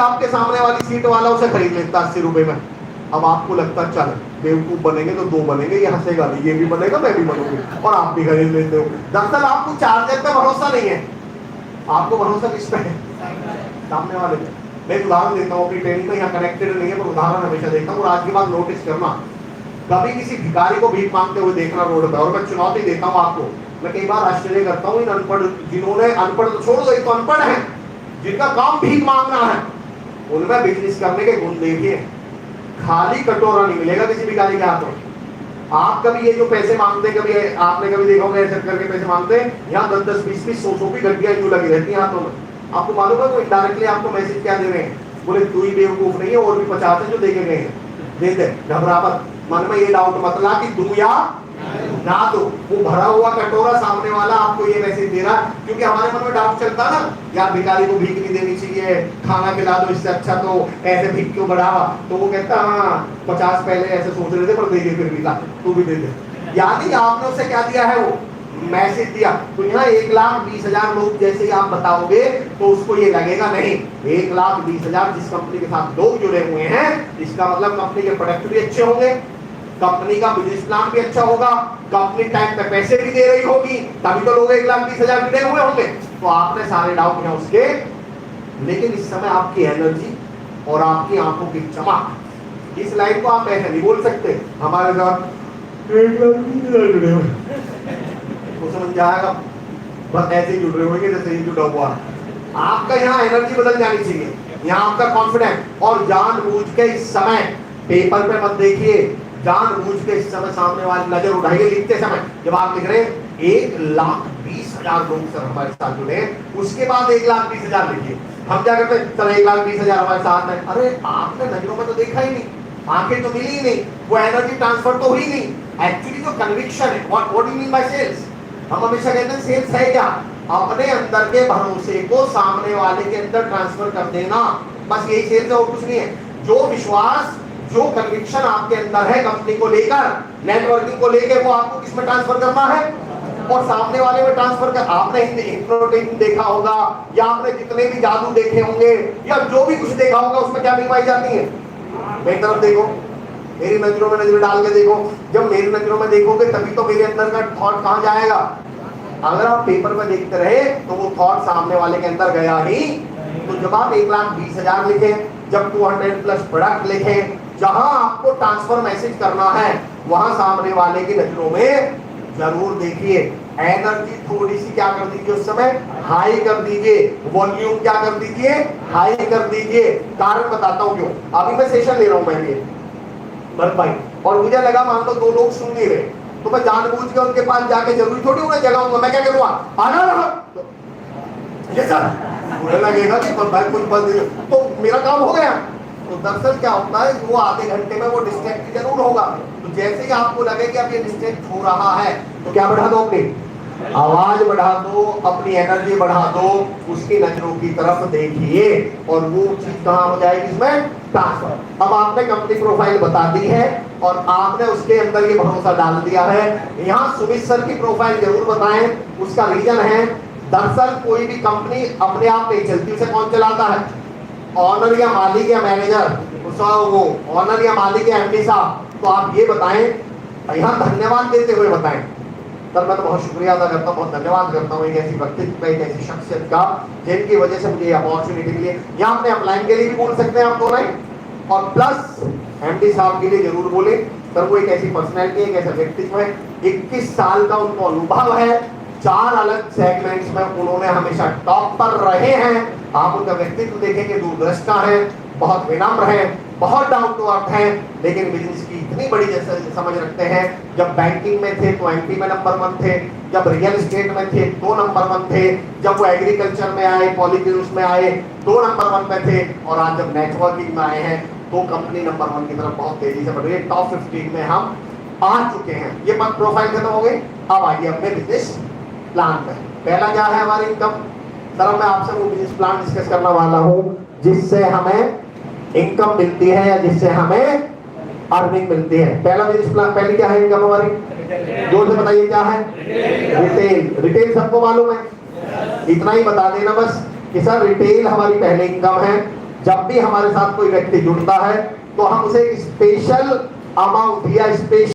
आपके सामने वाली सीट वाला उसे खरीद लेता 80 रुपए में। अब आपको लगता चल बेवकूफ बनेंगे तो दो बनेंगे, ये हंसेगा नहीं, ये भी बनेगा मैं भी बनूंगी, और आप भी खरीद लेते हो। दरअसल आपको चार्जर पे भरोसा नहीं है, आपको भरोसा किस पे है? सामने वाले पे। मैं एक उदाहरण देता हूँ, अपनी ट्रेनिंग में यहाँ कनेक्टेड नहीं है पर उदाहरण हमेशा देता हूँ, और आज के बाद नोटिस करना, कभी किसी भिखारी को भीख मांगते हुए देखना रोड पे, और मैं चुनौती देता हूँ आपको, मैं कई बार आश्चर्य करता हूँ इन अनपढ़, जिन्होंने अनपढ़ तो छोड़ दो, ये तो अनपढ़ है, जिनका काम भीख मांगना है, उनमें बिजनेस करने के गुण देखिए। खाली कटोरा नहीं मिलेगा किसी भिखारी के हाथों। आप कभी ये जो पैसे मांगते, कभी आपने कभी देखा होगा ऐसे करके पैसे मांगते हैं, यहाँ 10-10, 20-20, 100-100 की घंटियां यूं लगी रहती हैं हाथों में। आपको मालूम है वो इनडायरेक्टली आपको मैसेज क्या दे रहे हैं? बोले तू ही बेवकूफ नहीं है, और भी 50 है जो देखे गए हैं, दे दे, घबरा मत, मन में ये डाउट मत ला कि दूं या ना दो। वो भरा हुआ कटोरा सामने वाला आपको ये मैसेज दे रहा है, क्योंकि हमारे मन में डाउट चलता ना, यार भिखारी को भीख नहीं देनी चाहिए, खाना खिला दो, इससे अच्छा तो ऐसे भीख क्यों बढ़ावा। तो वो कहता हाँ 50 पहले ऐसे सोच रहे थे पर दे दे, फिर भी तू भी दे दे। यानी आपने उसे क्या दिया है? वो मैसेज दिया। तो यहाँ 1,20,000 लोग जैसे ही आप बताओगे तो उसको ये लगेगा नहीं, 1,20,000 जिस कंपनी के साथ लोग जुड़े हुए हैं, इसका मतलब कंपनी के प्रोडक्ट भी अच्छे होंगे, कंपनी का बिजनेस प्लान भी अच्छा होगा, कंपनी टाइम पे पैसे भी दे रही होगी, तभी तो लोग 1,20,000 जुड़े हुए होंगे। तो आपने सारे डाउट हैं उसके, लेकिन इस समय आपकी एनर्जी और आपकी आंखों की चमक, इस लाइन को आप ऐसे नहीं बोल सकते हमारे साथ 1,20,000 जुड़े हुए, तो समझ जाएगा बस ऐसे ही जुड़ रहे होंगे जैसे ही जुड़ा हुआ। आपका यहाँ एनर्जी बदल जानी चाहिए, यहाँ आपका कॉन्फिडेंस, और जानबूझ के इस समय पेपर पे मत देखिए, जानबूझ के इस समय सामने वाली नजर उठाइए लिखते समय। जब आप लिख रहे हैं 1,20,000 लोग सर हमारे साथ जुड़े हैं, उसके बाद 1,20,000 लिखिए। हम क्या करते हैं, चलो 1,20,000 हमारे साथ है, अरे आपने नजरों में तो देखा ही नहीं, आंखें तो मिली ही नहीं, वो एनर्जी ट्रांसफर तो हुई नहीं। एक्चुअली जो कन्विक्शन है, what do you mean by sales? हम हमेशा कहते हैं सेल्स है क्या? अपने अंदर के भरोसे को सामने वाले के अंदर ट्रांसफर कर देना, बस यही सेल्स है और कुछ नहीं है। जो विश्वास, जो कन्विक्शन आपके अंदर है कंपनी को लेकर, नेटवर्किंग को लेकर, वो आपको किसमें ट्रांसफर करना है? और सामने वाले में ट्रांसफर कर। आपने हिप्नोटिज्म देखा होगा, या आपने जितने भी जादू देखे होंगे, या जो भी कुछ देखा होगा, उसमें क्या मिलवाई जाती है? मेरी तरफ देखो, मेरी नजरों में नजर डाल के देखो। जब मेरी नजरों में देखोगे तभी तो मेरे अंदर का थॉट कहां जाएगा। अगर आप पेपर में देखते रहे तो वो थॉट सामने वाले के अंदर गया ही। तो जब आप 1,20,000 लिखें, जब 200+ प्रोडक्ट लिखें, जहां आपको ट्रांसफर मैसेज करना है, वहां सामने वाले की नजरों में जरूर देखिए। एनर्जी थोड़ी सी क्या कर दीजिए, उस समय हाई कर दीजिए, वॉल्यूम क्या कर दीजिए, हाई कर दीजिए। कारण बताता हूं क्यों। अभी मैं सेशन ले रहा हूं मैं भरत भाई, और मुझे लगा मान लो 2 लोग सुन नहीं रहे, तो मैं जानबूझ के उनके पास जाके जरूरी थोड़ी उन्हें जगाऊंगा। मैं क्या करूंगा, आना रहा ये सर, मुझे लगेगा कि भाई कुछ बंद, तो मेरा काम हो गया। तो दरअसल क्या होता है, वो आधे घंटे में वो डिस्ट्रैक्ट जरूर होगा। तो जैसे ही आपको लगे कि अब ये डिस्ट्रैक्ट हो रहा है, तो क्या बढ़ा दो, अपनी आवाज बढ़ा दो, अपनी एनर्जी बढ़ा दो, उसकी नजरों की तरफ देखिए, और वो चीज कहां हो जाएगी, इसमें ट्रांसफर। अब आपने कंपनी प्रोफाइल बता दी है और आपने उसके अंदर ये भरोसा डाल दिया है। यहाँ सुमित सर की प्रोफाइल जरूर बताएं, उसका रीजन है, दरअसल कोई भी कंपनी अपने आप नहीं चलती, उसे कौन चलाता है? ऑनर या मालिक या मैनेजर, वो ऑनर या मालिक या एमडी साहब। तो आप ये बताएं, यहाँ धन्यवाद देते हुए बताएं। सर मैं तो बहुत शुक्रिया अदा करता हूँ, बहुत धन्यवाद करता हूँ एक ऐसी व्यक्तित्व, एक ऐसी शख्सियत का, जिनकी वजह से मुझे अपॉर्चुनिटी मिली। यहाँ अपने अपलाइन के लिए भी बोल सकते हैं आप दोनों, और प्लस एमडी साहब के लिए जरूर बोले। सर वो एक ऐसी पर्सनैलिटी, एक ऐसा व्यक्तित्व है, 21 साल का उनको अनुभव है, 4 अलग सेगमेंट्स में उन्होंने हमेशा टॉप पर रहे हैं। आप उनका व्यक्तित्व देखेंगे, दूरदृष्टा है, बहुत विनम्र है, बहुत डाउन टू अर्थ है, लेकिन बिजनेस की इतनी बड़ी जैसे समझ रखते हैं। जब बैंकिंग में थे तो एमपी में नंबर 1 थे, जब रियल एस्टेट में थे तो नंबर 1 थे, जब वो एग्रीकल्चर में आए, पॉलिटिक्स में आए तो नंबर 1 में थे, और आज जब नेटवर्किंग में आए हैं तो कंपनी नंबर 1 की तरफ बहुत तेजी से बढ़ रही है। टॉप 15 में हम आ चुके हैं। ये मत प्रोफाइल खत्म हो गई। अब आइए अपने बिजनेस प्लान पे। पहला क्या है हमारी इनकम। सर मैं आपसे वो बिजनेस प्लान डिस्कस करने वाला हूँ जिससे हमें इनकम मिलती है या जिससे हमें अर्निंग मिलती है। पहला बिजनेस प्लान, पहली क्या है इनकम हमारी, जोर से बताइए क्या है? रिटेल। रिटेल सबको मालूम है, इतना ही बता देना बस कि सर रिटेल हमारी पहली इनकम है, जब भी हमारे साथ कोई व्यक्ति जुड़ता है तो हम उसे स्पेशल अमाउंट या स्पेशल